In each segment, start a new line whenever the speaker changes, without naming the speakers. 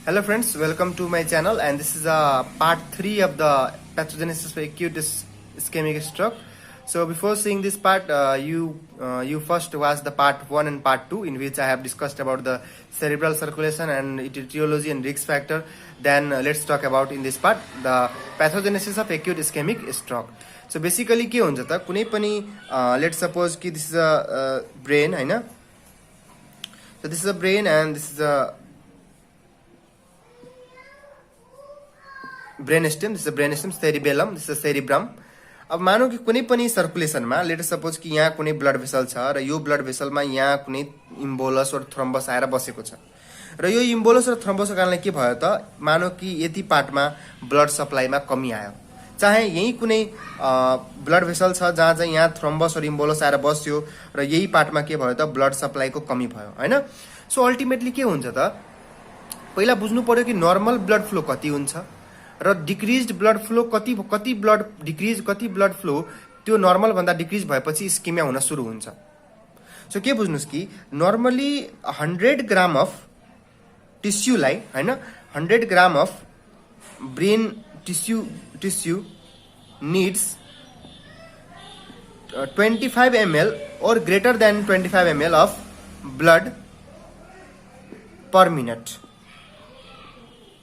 Hello friends, welcome to my channel, and this is part 3 of the pathogenesis of acute ischemic stroke. So before seeing this part, you first watch the part 1 and part 2, in which I have discussed about the cerebral circulation and its etiology and risk factor. Then let's talk about in this part the pathogenesis of acute ischemic stroke. So basically के हुन्छ त कुनै पनि let's suppose कि this is a brain हैन. So this is a brain and this is a brainstem, this brainstem, cerebellum, this cerebrum. अब मानौ कि कुनै पनि सर्कुलेसनमा लेट सपोज कि यहाँ कुनै ब्लड भेसल छ र यो ब्लड भेसलमा यहाँ कुनै इम्बोलस और थ्रोम्बस आएर बसेको छ र यो इम्बोलस र थ्रोम्बसको कारणले के भयो त मानौ कि यति पार्टमा ब्लड सप्लाईमा कमी आयो, चाहे यही कुनै ब्लड भेसल छ जहाँ चाहिँ यहाँ थ्रोम्बस और इम्बोलस आएर बस्यो र यही पार्टमा के भयो त ब्लड सप्लाईको कमी भयो हैन. सो अल्टिमेटली के हुन्छ त पहिला बुझ्नु पर्यो कि नर्मल ब्लड फ्लो कति हुन्छ र डिक्रिज्ड ब्लड फ्लो कति ब्लड डिक्रिज कति ब्लड फ्लो त्यो नर्मल भन्दा डिक्रिज भएपछि इस्केमिया हुन सुरु हुन्छ. सो के बुझ्नुस् कि नर्मली 100 ग्राम अफ टिस्युलाई हैन 100 gram of brain tissue needs 25 ml or greater than 25 ml of blood per minute.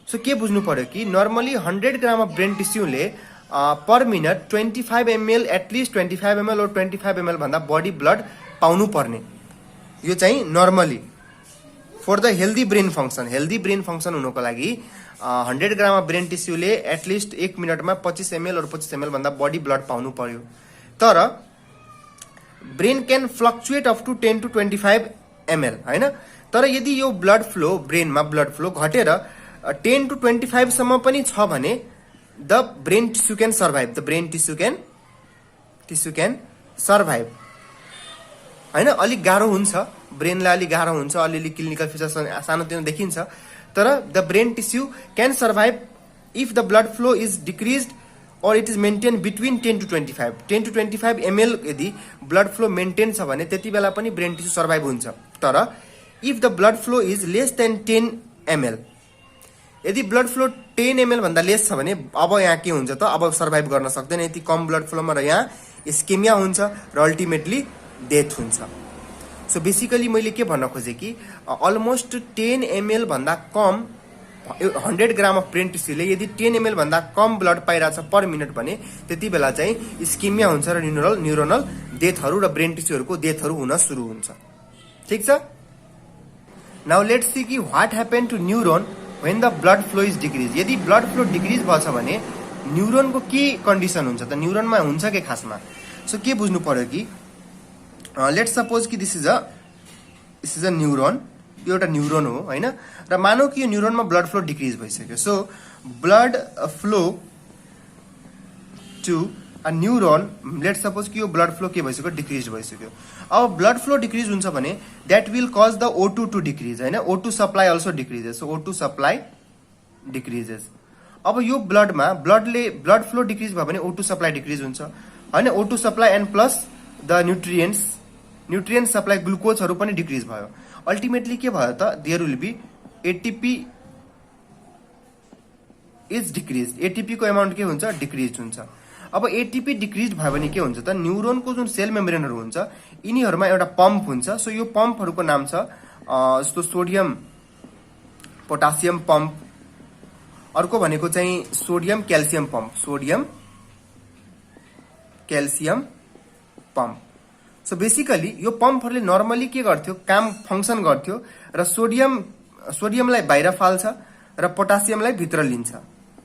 So के बुझ्नु पर्यो कि नर्मली 100 ग्राम अफ ब्रेन टिस्युले per minute 25 ml at least 25 ml और 25 ml भन्दा बढी ब्लड पाउनु पर्ने. यो चाहिँ normally for the healthy brain function हुनको लागि 100 ग्राम अफ ब्रेन टिस्युले एटलिस्ट 1 मिनटमा 25 ml और 25 ml भन्दा बढी ब्लड पाउनु पर्यो. तर brain can fluctuate up to 10 to 25 ml हैन. तर यदि यो ब्लड फ्लो ब्रेनमा ब्लड फ्लो घटेर 10 to 25 सम्म पनि छ भने the brain tissue can survive हैन. अलिक गाह्रो हुन्छ, ब्रेनलाई अलिक गाह्रो हुन्छ, अलिअलि क्लिनिकल फिचर्स सानोतिनो देखिन्छ, तर the brain tissue can survive if the blood flow is decreased और it is maintain between 10 to 25 ml. यदि ब्लड फ्लो मेन्टेन छ भने त्यति बेला पनि ब्रेन टिस्यु सर्भाइभ हुन्छ. तर if the blood flow is less than 10 ml, यदि ब्लड फ्लो 10 ml भन्दा लेस छ भने अब यहाँ के हुन्छ त अब सर्भाइभ गर्न सक्दैन. यति कम ब्लड फ्लोमा र यहाँ इस्केमिया हुन्छ र अल्टिमेटली डेथ हुन्छ. सो बेसिकली मैले के भन्न खोजेँ कि अलमोस्ट 10 ml भन्दा कम 100 ग्राम अफ ब्रेन टिस्युले यदि 10 ml भन्दा कम ब्लड पाइरहेछ पर मिनट भने त्यति बेला चाहिँ इस्केमिया हुन्छ र न्युरोनल डेथहरू र ब्रेन टिस्युहरूको डेथहरू हुन सुरु हुन्छ. ठिक छ. नाउ लेट्स सी कि what happen to neuron when the blood flow is decreased. यदि ब्लड फ्लो डिक्रिज भएछ भने न्युरोनको के कन्डिसन हुन्छ त न्युरोनमा हुन्छ के खासमा. सो के बुझ्नु पर्यो कि लेट्स सपोज कि दिस इज अ न्युरोन, यो एउटा न्युरोन हो हैन. र मानौ कि यो न्युरोनमा ब्लड फ्लो डिक्रिज भइसक्यो. So blood flow to a neuron, let's suppose कि यो ब्लड फ्लो के भइसक्यो डिक्रिज भइसक्यो. अब ब्लड फ्लो डिक्रिज हुन्छ भने that will cause the O2 to decrease हैन. O2 supply also decreases. So O2 supply decreases. अब यो ब्लडमा ब्लड फ्लो डिक्रिज भयो भने O2 सप्लाई डिक्रिज हुन्छ हैन. O2 supply and plus the nutrients supply ग्लुकोजहरू पनि डिक्रिज भयो. अल्टिमेटली के भयो त there will be ATP is decrease. ATP को अमाउन्ट के हुन्छ डिक्रिज हुन्छ. अब एटीपी डिक्रिज भयो भने के हुन्छ त न्युरोनको जुन सेल मेम्ब्रेनहरू हुन्छ यिनीहरूमा एउटा पम्प हुन्छ. सो यो पम्पहरूको नाम छ जस्तो सोडियम पोटासियम पम्प, अर्को भनेको चाहिँ sodium calcium pump. So basically यो पम्पहरूले नर्मली के गर्थ्यो फङ्सन गर्थ्यो र सोडियमलाई बाहिर फाल्छ र पोटासियमलाई भित्र लिन्छ.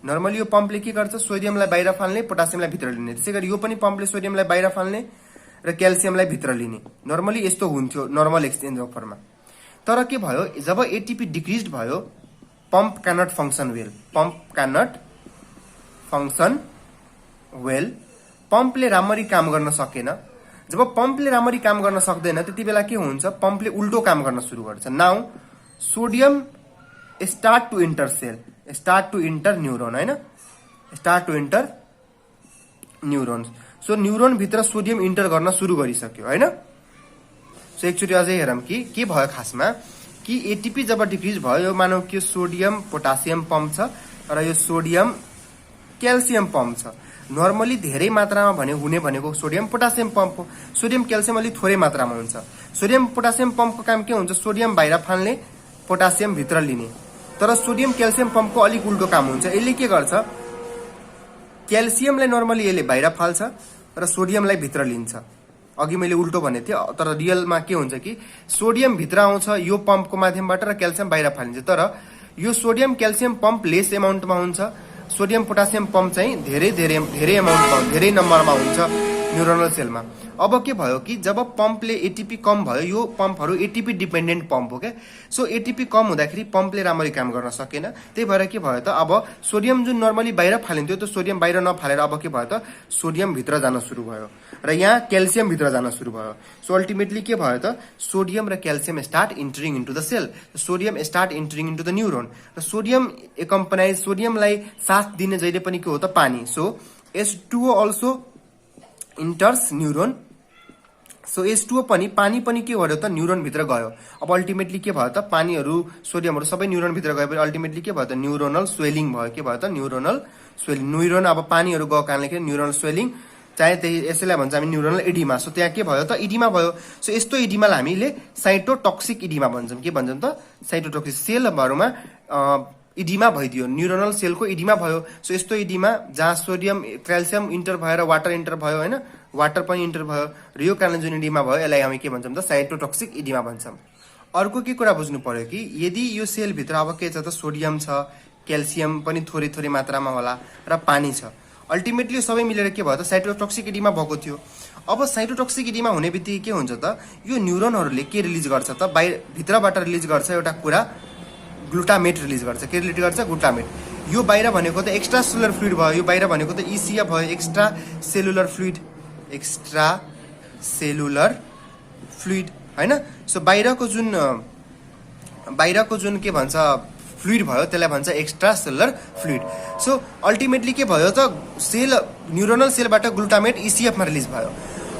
नर्मली यो पम्पले के गर्छ सोडियमलाई बाहिर फाल्ने, पोटासियमलाई भित्र लिने. त्यसै गरी यो पनि पम्पले सोडियमलाई बाहिर फाल्ने र क्याल्सियमलाई भित्र लिने. नर्मली यस्तो हुन्थ्यो नर्मल एक्सचेन्ज अफरमा. तर के भयो जब एटीपी डिक्रिज भयो पम्प क्यानट फङ्सन वेल. पम्पले राम्ररी काम गर्न सकेन. जब पम्पले राम्ररी काम गर्न सक्दैन त्यति बेला के हुन्छ पम्पले उल्टो काम गर्न सुरु गर्छ. Now sodium start to enter neuron हैन. सो न्युरोन भित्र सोडियम इन्टर गर्न सुरु गरिसक्यो हैन. सो एकचोटि अझै हेरौँ कि के भयो खासमा. कि एटीपी जब डिफ्युज भयो, यो मानौ कि सोडियम पोटासियम पम्प छ र यो सोडियम क्याल्सियम पम्प छ। नर्मली धेरै मात्रामा हुने भनेको सोडियम पोटासियम पम्प हो। सोडियम क्याल्सियम अलि थोरै मात्रामा हुन्छ। सोडियम पोटासियम पम्पको काम के हुन्छ, सोडियम बाहिर फाल्ने, पोटासियम भित्र लिने। तर सोडियम क्याल्सियम पम्पको अलिक उल्टो काम हुन्छ। यसले के गर्छ, क्याल्सियमलाई नर्मली यसले बाहिर फाल्छ र सोडियमलाई भित्र लिन्छ। अघि मैले उल्टो भनेको थिएँ, तर रियलमा के हुन्छ कि सोडियम भित्र आउँछ यो पम्पको माध्यमबाट र क्याल्सियम बाहिर फालिन्छ। तर यो सोडियम क्याल्सियम पम्प लेस एमाउन्टमा हुन्छ, सोडियम पोटासियम पम्प चाहिँ धेरै एमाउन्टमा, धेरै नम्बरमा हुन्छ न्युरोनल सेलमा। अब के भयो कि जब पम्पले एटीपी कम भयो, यो पम्पहरू एटीपी डिपेन्डेन्ट पम्प हो क्या। सो एटीपी कम हुँदाखेरि पम्पले राम्ररी काम गर्न सकेन। त्यही भएर के भयो त, अब सोडियम जुन नर्मली बाहिर फालिन्थ्यो त्यो सोडियम बाहिर नफालेर अब के भयो त, सोडियम भित्र जान सुरु भयो र यहाँ क्याल्सियम भित्र जान सुरु भयो। सो अल्टिमेटली के भयो त, सोडियम र calcium start entering into the cell, sodium start entering into the neuron. र सोडियम एकम्पनाइज, सोडियमलाई साथ दिने जहिले पनि के हो त, पानी। So H2O also enters neuron. So H2O पनि, पानी पनि के गर्यो त, न्युरोन भित्र गयो। अब अल्टिमेटली के भयो त, पानीहरू सोडियमहरू सबै न्युरोन भित्र गएपछि अल्टिमेटली के भयो त, न्युरोनल स्वेलिङ भयो। के भयो त, न्युरोनल स्वेलिङ। न्युरोन अब पानीहरू गएको कारणले के न्युरोनल स्वेलिङ, चाहे त्यही यसैलाई भन्छ हामी न्युरोनल एडिमा। सो त्यहाँ के भयो त, इडिमा भयो। सो यस्तो इडिमालाई हामीले साइटोटक्सिक इडिमा भन्छौँ। के भन्छौँ त, साइटोटक्सिक। सेलहरूमा इडिमा भइदियो, न्युरोनल सेलको इडिमा भयो। सो यस्तो इडिमा जहाँ सोडियम क्याल्सियम इन्टर भएर वाटर इन्टर भयो होइन, वाटर पनि इन्टर भयो र यो कारणले जुन इडिमा भयो यसलाई हामी के भन्छौँ त, साइटोटक्सिक इडिमा भन्छौँ। अर्को के कुरा बुझ्नु पर्यो कि यदि यो सेलभित्र अब के छ त, सोडियम छ, क्याल्सियम पनि थोरै मात्रामा होला र पानी छ। अल्टिमेटली सबै मिलेर के भयो त, साइटोटक्सिक इडिमा भएको थियो। अब साइटोटक्सिक इडिमा हुने बित्तिकै के हुन्छ त, यो न्युरोनहरूले के रिलिज गर्छ त, भित्रबाट रिलिज गर्छ एउटा कुरा, ग्लुटामेट रिलिज गर्छ। के रिलिज गर्छ, ग्लुटामेट। यो बाहिर भनेको त एक्स्ट्रा सेलुलर फ्लुइड भयो, यो बाहिर भनेको त इसिएफ भयो, extra cellular fluid, extra cellular fluid होइन। सो बाहिरको जुन के भन्छ फ्लुइड भयो त्यसलाई भन्छ extra cellular fluid. So ultimately के भयो त, न्युरोनल सेलबाट ग्लुटामेट इसिएफमा रिलिज भयो।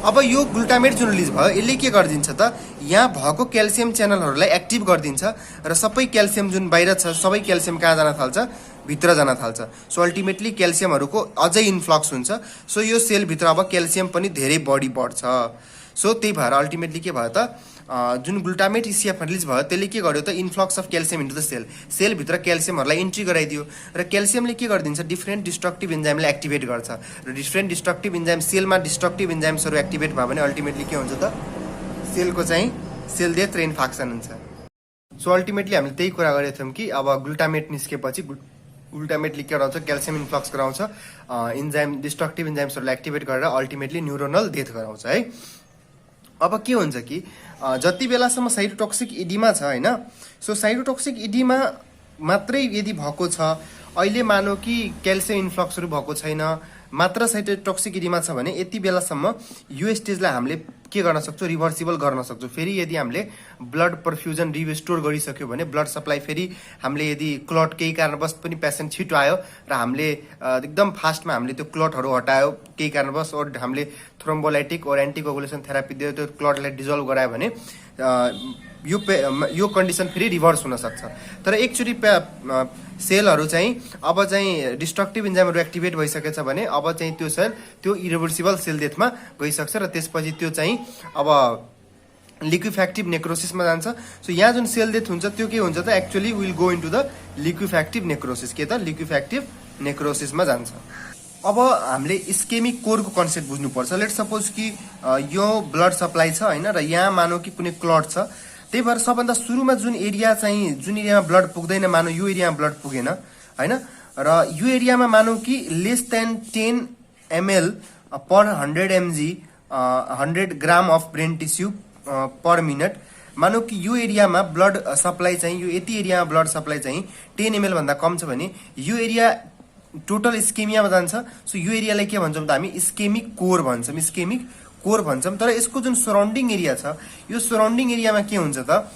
अब यो ग्लुटामेट जुन रिलिज भयो यसले के गरिदिन्छ त, यहाँ भएको क्याल्सियम च्यानलहरूलाई एक्टिभ गरिदिन्छ र सबै क्याल्सियम जुन बाहिर छ सबै क्याल्सियम कहाँ जान थाल्छ, भित्र जान थाल्छ। सो अल्टिमेटली क्याल्सियमहरूको अझै इन्फ्लक्स हुन्छ। सो यो सेलभित्र अब क्याल्सियम पनि धेरै बढी बढ्छ। सो त्यही भएर अल्टिमेटली के भयो त, जुन ग्लुटामेट इसिएफमा रिलिज भयो त्यसले के गर्यो त, influx of calcium into the सेलभित्र क्याल्सियमहरूलाई इन्ट्री गराइदियो र क्याल्सियमले के गरिदिन्छ, डिफ्रेन्ट डिस्ट्रक्टिभ इन्जाइमलाई एक्टिभेट गर्छ र डिफ्रेन्ट डिस्ट्रक्टिभ इन्जाइम, सेलमा डिस्ट्रक्टिभ इन्जाइम्सहरू एक्टिभेट भयो भने अल्टिमेटली के हुन्छ त, सेलको चाहिँ सेल डेथ र इन्फेक्सन हुन्छ। सो अल्टिमेटली हामीले त्यही कुरा गरेको थियौँ कि अब ग्लुटामेट निस्केपछि ग्लुटामेटले के गराउँछ, क्याल्सियम इन्फ्लक्स गराउँछ, इन्जाइम डिस्ट्रक्टिभ इन्जाइम्सहरूलाई एक्टिभेट गरेर अल्टिमेटली न्युरोनल डेथ गराउँछ है। अब के हुन्छ कि जति बेलासम्म साइटोटक्सिक इडिमा छ होइन, सो साइटोटक्सिक इडिमा मात्रै यदि भएको छ, अहिले मानौ कि क्याल्सियम इन्फ्लक्सहरू भएको छैन, मात्र साइटोटक्सिक इडिमा छ भने यति बेलासम्म यो स्टेजलाई हामीले के गर्न सक्छौँ, रिभर्सिबल गर्न सक्छौँ। फेरि यदि हामीले ब्लड पर्फ्युजन रिस्टोर गरिसक्यो भने, ब्लड सप्लाई फेरि हामीले यदि क्लट केही कारणवश पनि पेसेन्ट छिटो आयो र हामीले एकदम फास्टमा हामीले त्यो क्लटहरू हटायो केही कारणवश, और हामीले थ्रोम्बोलाइटिक और एन्टिकोगुलेसन थेरापी दियो, त्यो क्लटलाई डिजल्भ गरायो भने यो कन्डिसन फेरि रिभर्स हुन सक्छ। तर एकचोटि सेलहरू चाहिँ अब चाहिँ डिस्ट्रक्टिभ इन्जाइमहरू एक्टिभेट भइसकेछ भने अब चाहिँ त्यो सेल त्यो इरिभर्सिबल सेल डेथमा गइसक्छ र त्यसपछि त्यो चाहिँ अब लिक्विफ्याक्टिभ नेक्रोसिसमा जान्छ। सो यहाँ जुन सेल डेथ हुन्छ त्यो के हुन्छ त, actually will go into the liquefactive necrosis. के त, लिक्विफ्याक्टिभ नेक्रोसिसमा जान्छ। अब हामीले इस्केमिक कोरको कन्सेप्ट बुझ्नुपर्छ। लेट सपोज कि यो ब्लड सप्लाई छ होइन, र यहाँ मानौ कि कुनै क्लट छ, त्यही भएर सबभन्दा सुरुमा जुन एरियामा ब्लड पुग्दैन, मानौ यो एरियामा ब्लड पुगेन होइन, र यो एरियामा मानौ कि less than 10 ml per 100 mg 100 gram of brain tissue per minute, मानौ कि यो एरियामा ब्लड सप्लाई चाहिँ, यो यति एरियामा ब्लड सप्लाई चाहिँ 10 ml भन्दा कम छ भने यो एरिया टोटल इस्केमियामा जान्छ। सो यो एरियालाई के भन्छौँ त, हामी इस्केमिक कोर भन्छौँ, इस्केमिक कोर भन्छौँ। तर यसको जुन सराउन्डिङ एरिया छ, यो सराउन्डिङ एरियामा के हुन्छ त,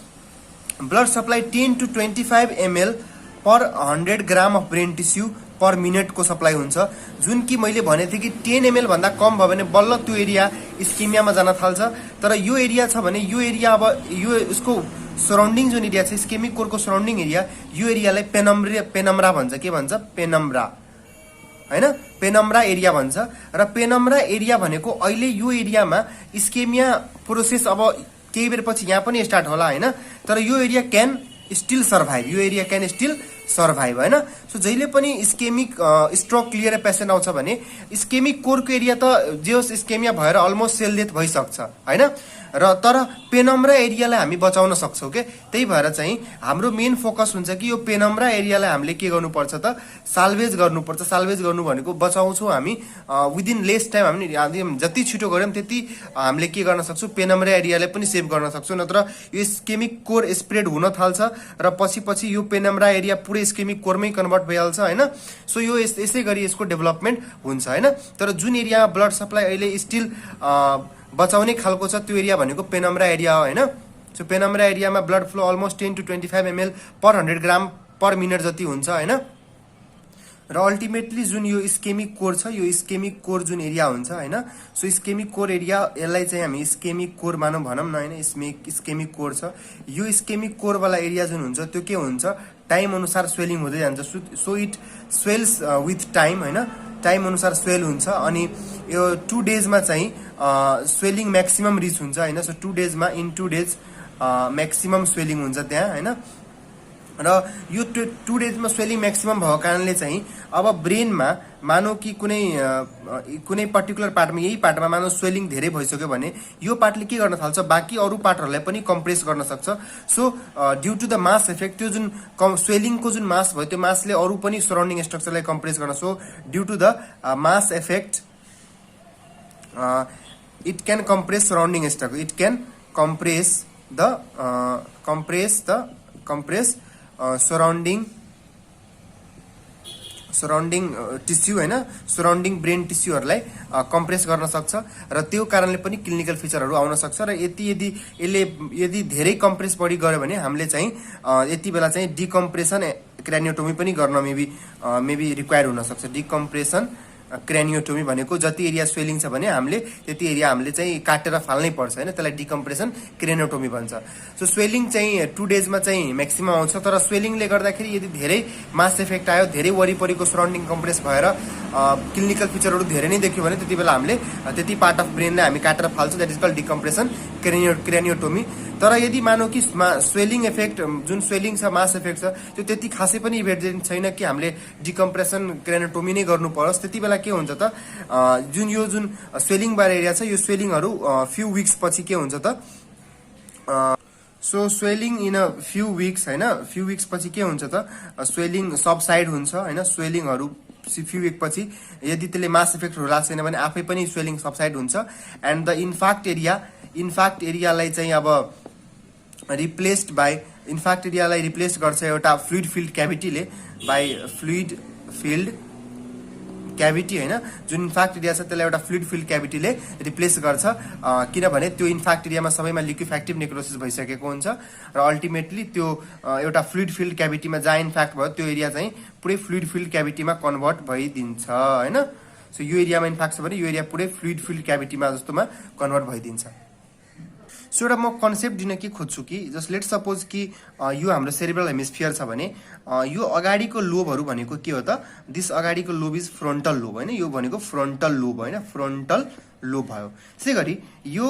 blood supply 10 to 25 ml per 100 gram of brain tissue per मिनटको सप्लाई हुन्छ। जुन कि मैले भनेको थिएँ कि 10 ml भन्दा कम भयो भने बल्ल त्यो एरिया इस्केमियामा जान थाल्छ। तर यो एरिया छ भने यो एरिया अब यो उसको सराउन्डिङ जुन एरिया छ इस्केमिक कोरको सराउन्डिङ एरिया, यो एरियालाई पेनम्ब्रा भन्छ। के भन्छ? पेनम्ब्रा हैन, पेनम्ब्रा एरिया भन्छ। र पेनम्ब्रा एरिया भनेको अहिले यो एरियामा इस्केमिया प्रोसेस अब केही बेर पछि यहाँ पनि स्टार्ट होला हैन, तर यो एरिया क्यान स्टिल सर्भाइभ, यो एरिया क्यान स्टिल सर्भाइभ हैन। सो जहिले पनि इस्केमिक स्ट्रोक क्लियर पेसेन्ट आउँछ भने इस्केमिक कोरको एरिया त जे होस् इस्केमिया भएर अलमोस्ट सेल डेथ भइसक्छ हैन, र तर पेनम्ब्रा एरियालाई हामी बचाउन सक्छौँ के। त्यही भएर चाहिँ हाम्रो मेन फोकस हुन्छ कि यो पेनम्ब्रा एरियालाई हामीले के गर्नुपर्छ त साल्भेज गर्नुपर्छ। साल्भेज गर्नु भनेको बचाउँछौँ हामी विदिन लेस टाइम, हामी जति छिटो गऱ्यौँ त्यति हामीले के गर्न सक्छौँ, पेनम्ब्रा एरियालाई पनि सेभ गर्न सक्छौँ। नत्र यो इस्केमिक कोर स्प्रेड हुन थाल्छ र पछि यो पेनम्ब्रा एरिया पुरै इस्केमिक कोरमै कन्भर्ट भइहाल्छ हैन। सो यो यसै गरी यसको डेभलपमेन्ट हुन्छ हैन। तर जुन एरियामा ब्लड सप्लाई अहिले स्टिल बचाउने खालको छ त्यो एरिया भनेको पेनम्ब्रा एरिया हो हैन। सो पेनम्ब्रा एरियामा blood flow almost 10 to 25 ml per 100 gram per minute जति हुन्छ हैन। र अल्टिमेटली जुन यो इस्केमिक कोर छ, यो इस्केमिक कोर जुन एरिया हुन्छ हैन, सो इस्केमिक कोर एरिया यसलाई चाहिँ हामी इस्केमिक कोर मानौँ भनौँ न हैन। इस्केमिक कोर छ, यो इस्केमिक कोर वाला एरिया जुन हुन्छ त्यो के हुन्छ, टाइम अनुसार स्वेलिङ हुँदै जान्छ। So it swells with time हैन, टाइम अनुसार स्वेल हुन्छ। अनि यो 2 डेजमा चाहिँ स्वेलिङ म्याक्सिमम रिच हुन्छ हैन। सो 2 डेजमा इन 2 डेज म्याक्सिमम स्वेलिङ हुन्छ त्यहाँ हैन। र यो 2 डेजमा स्वेलिङ म्याक्सिमम भएको कारणले चाहिँ अब ब्रेनमा मानौ कि कुनै पर्टिकुलर पार्टमा, यही पार्टमा मानौ स्वेलिङ धेरै भइसक्यो भने यो पार्टले के गर्न थाल्छ, बाँकी अरू पार्टहरूलाई पनि कम्प्रेस गर्न सक्छ। So due to the mass effect त्यो जुन स्वेलिङको जुन मास भयो त्यो मासले अरू पनि सराउन्डिङ स्ट्रक्चरलाई कम्प्रेस गर्न। So due to the mass effect it can compress surrounding structure, it can compress surrounding tissue हैन, सराउन्डिङ ब्रेन टिस्युहरूलाई कम्प्रेस गर्न सक्छ र त्यो कारणले पनि क्लिनिकल फिचरहरू आउन सक्छ। र यदि धेरै कम्प्रेस बढी गर्यो भने हामीले चाहिँ यति बेला चाहिँ डिकम्प्रेसन क्रानियोटोमी पनि गर्न मेबी रिक्वायर हुन सक्छ। डिकम्प्रेसन क्रानियोटोमी भनेको जति एरिया स्वेलिङ छ भने हामीले त्यति एरिया हामीले चाहिँ काटेर फाल्नै पर्छ हैन, त्यसलाई डिकम्प्रेसन क्रानियोटोमी भन्छ। सो स्वेलिङ चाहिँ 2 डेजमा चाहिँ म्याक्सिमम आउँछ। तर स्वेलिङले गर्दाखेरि यदि धेरै मास इफेक्ट आयो, धेरै वरिपरिको सराउन्डिङ कम्प्रेस भएर क्लिनिकल फिचरहरू धेरै नै देख्यो भने त्यति बेला हामीले त्यति पार्ट अफ ब्रेनलाई हामी काटेर फाल्छौँ, द्याट इज कल्ड डिकम्प्रेसन क्रानियोटोमी। तर यदि मानौ कि स्वेलिङ इफेक्ट जुन स्वेलिङ छ, मास इफेक्ट छ, त्यो त्यति खासै पनि इभिडेन्ट छैन कि हामीले डिकम्प्रेसन क्रानियोटोमी नै गर्नु परोस्। त्यति बेला के हुन्छ त, यो जुन स्वेलिङ बार एरिया छ यो स्वेलिङहरू फ्यु विक्स पछि के हुन्छ त, so swelling in a few weeks हैन, फ्यु विक्स पछि के हुन्छ त, स्वेलिङ सबसाइड हुन्छ हैन। स्वेलिङहरू फ्यु विक पछि यदि त्यसले मास इफेक्टहरू लाग्दैन भने आफै पनि स्वेलिङ सबसाइड हुन्छ। एन्ड द इन्फ्याक्ट एरियालाई चाहिँ अब इन्फ्याक्ट एरियालाई रिप्लेस गर्छ एउटा फ्लुइड फिल्ड क्याभिटीले, बाई फ्लुइड फिल्ड क्याभिटी हैन। जुन इन्फ्याक्ट एरिया छ त्यसलाई एउटा फ्लुइड फिल्ड क्याभिटीले रिप्लेस गर्छ, किनभने त्यो इन्फ्याक्ट एरियामा सबैमा लिक्विफेक्टिभ नेक्रोसिस भइसकेको हुन्छ र अल्टिमेटली त्यो एउटा फ्लुइड फिल्ड क्याभिटीमा जहाँ इन्फ्याक्ट भयो त्यो एरिया चाहिँ पुरै फ्लुइड फिल्ड क्याभिटीमा कन्भर्ट भइदिन्छ हैन। सो यो एरियामा इन्फ्याक्ट छ भने यो एरिया पुरै फ्लुइड फिल्ड क्याभिटीमा जस्तोमा कन्भर्ट भइदिन्छ। सो एउटा म कन्सेप्ट दिन के खोज्छु कि जस्ट लेट सपोज कि यो हाम्रो सेरिब्रल हेमिस्फियर छ भने यो अगाडिको लोबहरू भनेको के हो त, दिस अगाडिको लोब इज फ्रन्टल लोब हैन, यो भनेको फ्रन्टल लोब हैन, फ्रन्टल लोब भयो। त्यसै गरी यो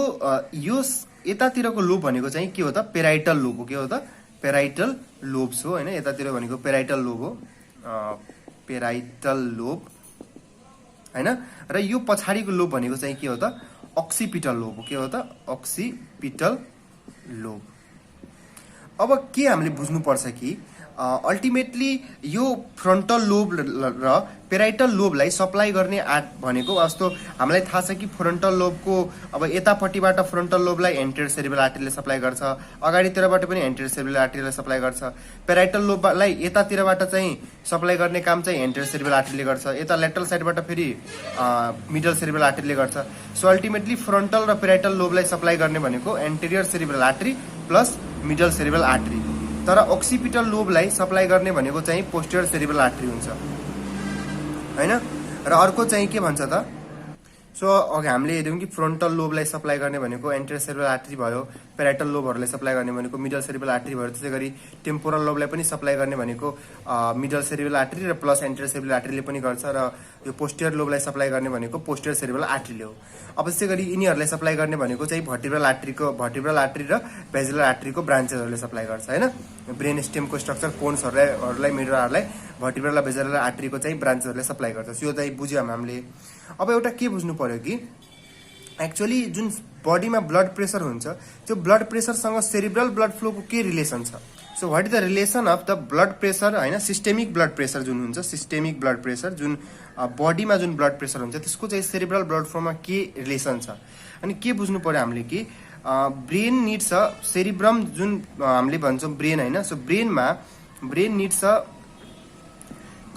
यतातिरको लोब भनेको चाहिँ के हो त, पेराइटल लोब हो। के हो त, पेराइटल लोब्स हो हैन, यतातिर भनेको पेराइटल लोब हो, पेराइटल लोब हैन। र यो पछाडिको लोब भनेको चाहिँ के हो त, अक्सिपिटल लोब हो। के हो त, अक्सिपिटल लोब। अब के हामीले बुझ्नुपर्छ कि अल्टिमेटली यो फ्रन्टल लोब र पेराइटल लोबलाई सप्लाई गर्ने भनेको जस्तो हामीलाई थाहा छ कि फ्रन्टल लोबको अब यतापट्टिबाट फ्रन्टल लोबलाई एन्टेरियर सेरिब्रल आर्टरीले सप्लाई गर्छ, अगाडितिरबाट पनि एन्टेरियर सेरिब्रल आर्टरीले सप्लाई गर्छ। पेराइटल लोबलाई यतातिरबाट चाहिँ सप्लाई गर्ने काम चाहिँ एन्टेरियर सेरिब्रल आर्टरीले गर्छ, यता लेटरल साइडबाट फेरि मिडल सेरिब्रल आर्टरीले गर्छ। सो अल्टिमेटली फ्रन्टल र पेराइटल लोबलाई सप्लाई गर्ने भनेको interior cerebral artery plus middle cerebral artery, तर अक्सिपिटल लोबलाई सप्लाई गर्ने भनेको चाहिँ पोस्टेरियर सेरिब्रल आर्टरी हुन्छ हैन। र अर्को चाहिँ के भन्छ त, सो अघि हामीले हेर्यौँ कि फ्रन्टल लोबलाई सप्लाई गर्ने भनेको एन्टेरियर सेरिब्रल आर्टरी भयो, प्याराइटल लोबहरूलाई सप्लाई गर्ने भनेको मिडल सेरिब्रल आर्टरी भयो। त्यसै गरी टेम्पोरल लोबलाई पनि सप्लाई गर्ने भनेको मिडल सेरिब्रल आर्टरी र प्लस एन्टेरियर सेरिब्रल आर्टरीले पनि गर्छ र यो पोस्टियर लोबलाई सप्लाई गर्ने भनेको पोस्टियर सेरिब्रल आर्टरीले हो। अब त्यसै गरी यिनीहरूलाई सप्लाई गर्ने भनेको चाहिँ भर्टिब्रल आर्टरी र बेजिलर आर्टरीको ब्रान्चेसहरूले सप्लाई गर्छ हैन। ब्रेन स्टेमको स्ट्रक्चर कोन्सहरूलाई मिडरहरूलाई भर्टिब्रल र बेजिलर आर्टरीको चाहिँ ब्रान्चेसहरूले सप्लाई गर्छ। यो चाहिँ बुझ्यौँ हामीले। अब एउटा के बुझ्नु पर्यो कि एक्चुअली जुन बडीमा ब्लड प्रेसर हुन्छ त्यो ब्लड प्रेसरसँग सेरिब्रल ब्लड फ्लोको के रिलेसन छ। So what is the relation of the blood pressure हैन, सिस्टेमिक ब्लड प्रेसर जुन हुन्छ, सिस्टेमिक ब्लड प्रेसर जुन बडीमा जुन ब्लड प्रेसर हुन्छ त्यसको चाहिँ सेरिब्रल ब्लड फ्लोमा के रिलेसन छ। अनि के बुझ्नु पर्यो हामीले कि ब्रेन निड्स सेरिब्रम जुन हामीले भन्छौँ ब्रेन हैन। So brain needs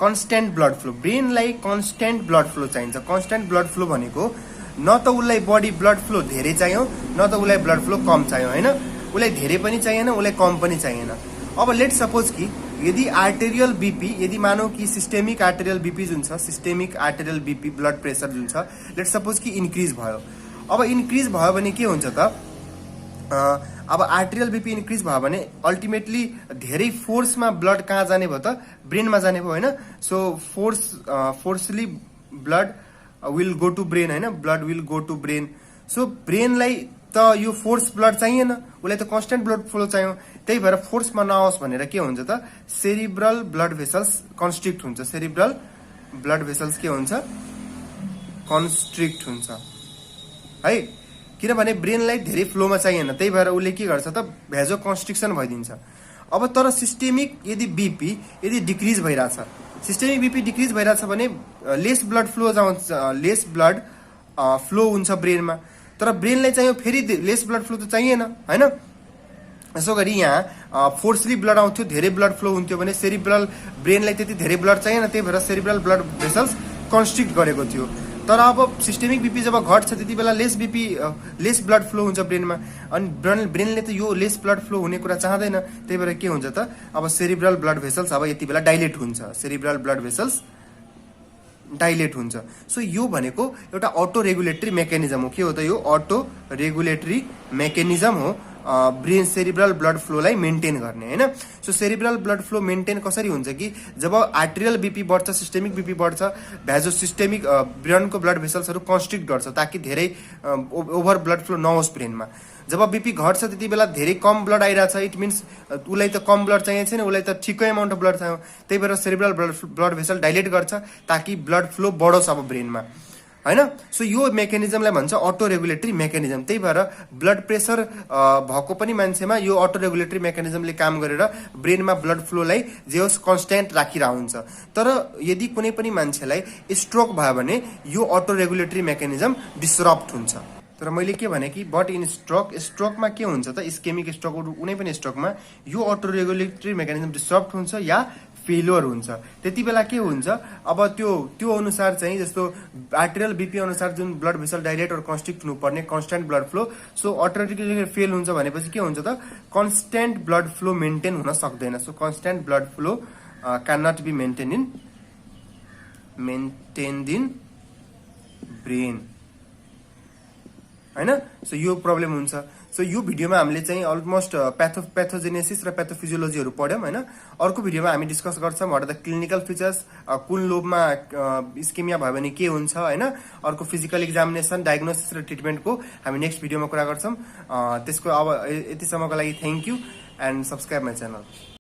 constant blood flow. ब्रेनलाई कन्स्ट्यान्ट ब्लड फ्लो चाहिन्छ। कन्स्ट्यान्ट ब्लड फ्लो भनेको न त उसलाई बडी ब्लड फ्लो धेरै चाहियो न त उसलाई ब्लड फ्लो कम चाहियो हैन। उसलाई धेरै पनि चाहिएन, उसलाई कम पनि चाहिएन। अब लेट सपोज कि यदि आर्टेरियल बीपी, यदि मानौ कि सिस्टेमिक आर्टेरियल बीपी जुन छ, systemic arterial BP blood pressure जुन छ, लेट सपोज कि इन्क्रिज भयो। अब इन्क्रिज भयो भने के हुन्छ त, अब आर्टेरियल बीपी इन्क्रिज भयो भने अल्टिमेटली धेरै फोर्समा ब्लड कहाँ जाने भयो त, ब्रेनमा जाने भयो हैन। So forcely blood will go to brain हैन, blood will go to brain. So ब्रेनलाई त यो फोर्स ब्लड चाहिएन, उसलाई त कन्स्टेन्ट ब्लड फ्लो चाहियो। त्यही भएर फोर्समा नआओस् भनेर के हुन्छ त, सेरिब्रल ब्लड भेसल्स कन्स्ट्रिक्ट हुन्छ। सेरिब्रल ब्लड भेसल्स के हुन्छ, कन्स्ट्रिक्ट हुन्छ है। किनभने ब्रेनलाई धेरै फ्लोमा चाहिएन, त्यही भएर उसले के गर्छ त, भेजो कन्स्ट्रिक्सन भइदिन्छ। अब तर सिस्टेमिक यदि बीपी यदि डिक्रिज भइरहेछ, सिस्टेमिक बीपी डिक्रिज भइरहेछ भने लेस ब्लड फ्लो जान्छ, लेस ब्लड फ्लो हुन्छ ब्रेनमा। तर ब्रेनलाई चाहियो फेरि लेस ब्लड फ्लो त चाहिएन हैन। यसो गरी यहाँ फोर्सली ब्लड आउँथ्यो, धेरै ब्लड फ्लो हुन्थ्यो भने सेरिब्रल ब्रेनलाई त्यति धेरै ब्लड चाहिएन, त्यही भएर सेरिब्रल ब्लड भेसल्स कन्स्ट्रिक्ट गरेको थियो। तर अब सिस्टेमिक बीपी जब घट्छ त्यति बेला लेस ब्लड फ्लो हुन्छ ब्रेनमा। अनि ब्रेनले त यो लेस ब्लड फ्लो हुने कुरा चाहँदैन, त्यही भएर के हुन्छ त, अब सेरिब्रल ब्लड भेसल्स अब यति बेला डाइलेट हुन्छ, सेरिब्रल ब्लड भेसल्स डाइलेट हुन्छ। सो यो भनेको एउटा अटो रेगुलेटरी मेकानिजम हो। के हो त यो, अटो रेगुलेटरी मेकानिजम हो ब्रेन सेरिब्रल ब्लड फ्लोलाई मेन्टेन गर्ने हैन। So cerebral blood flow maintain कसरी हुन्छ कि जब आर्टेरियल बीपी बढ्छ, सिस्टेमिक बीपी बढ्छ, भ्याजो सिस्टेमिक ब्रेनको ब्लड भेसल्सहरू कन्स्ट्रिक्ट गर्छ ताकि धेरै ओभर ब्लड फ्लो नहोस् ब्रेनमा। जब बीपी घट्छ त्यति बेला धेरै कम ब्लड आइरहेछ, इट मिन्स उसलाई त कम ब्लड चाहिएको छैन, उसलाई त ठिकै अमाउन्ट अफ ब्लड चाहियो। त्यही भएर सेरिब्रल ब्लड भेसल डाइलेट गर्छ ताकि ब्लड फ्लो बढोस् अब ब्रेनमा हैन। सो यो मेकानिजमलाई भन्छ अटो रेगुलेटरी मेकानिजम। त्यही भएर ब्लड प्रेसर भएको पनि मान्छेमा यो अटो रेगुलेटरी मेकानिजमले काम गरेर ब्रेनमा ब्लड फ्लोलाई जे होस् कन्स्ट्यान्ट राखिरहेको हुन्छ। तर यदि कुनै पनि मान्छेलाई स्ट्रोक भयो भने यो अटो रेगुलेटरी मेकानिजम डिस्टर्ब हुन्छ। तर मैले के भने कि बट इन स्ट्रोकमा के हुन्छ त, इस्केमिक स्ट्रोक कुनै पनि स्ट्रोकमा यो अटो रेगुलेटरी मेकानिजम डिस्टर्ब हुन्छ या फेलियर हुन्छ। त्यति बेला के हुन्छ, अब त्यो अनुसार चाहिँ जस्तो आर्टेरियल बीपी अनुसार जुन ब्लड भेसल डाइलेट और कन्स्ट्रिक्ट हुनुपर्ने constant blood flow, so automatically fail हुन्छ भनेपछि के हुन्छ त, कन्स्ट्यान्ट ब्लड फ्लो मेन्टेन हुन सक्दैन। So constant blood flow can not be maintained in brain हैन। सो यो प्रब्लम हुन्छ। सो यो भिडियोमा हामीले चाहिँ अलमोस्ट प्याथोजेनेसिस र प्याथोफिजियोलोजीहरू पढ्यौँ हैन। अर्को भिडियोमा हामी डिस्कस गर्छौँ what are the clinical features, कुन लोबमा इस्केमिया भयो भने के हुन्छ हैन। अर्को फिजिकल एक्जामिनेसन, डायग्नोसिस र ट्रिटमेन्टको हामी नेक्स्ट भिडियोमा कुरा गर्छौँ। त्यसको अब यतिसम्मको लागि thank you and subscribe my channel.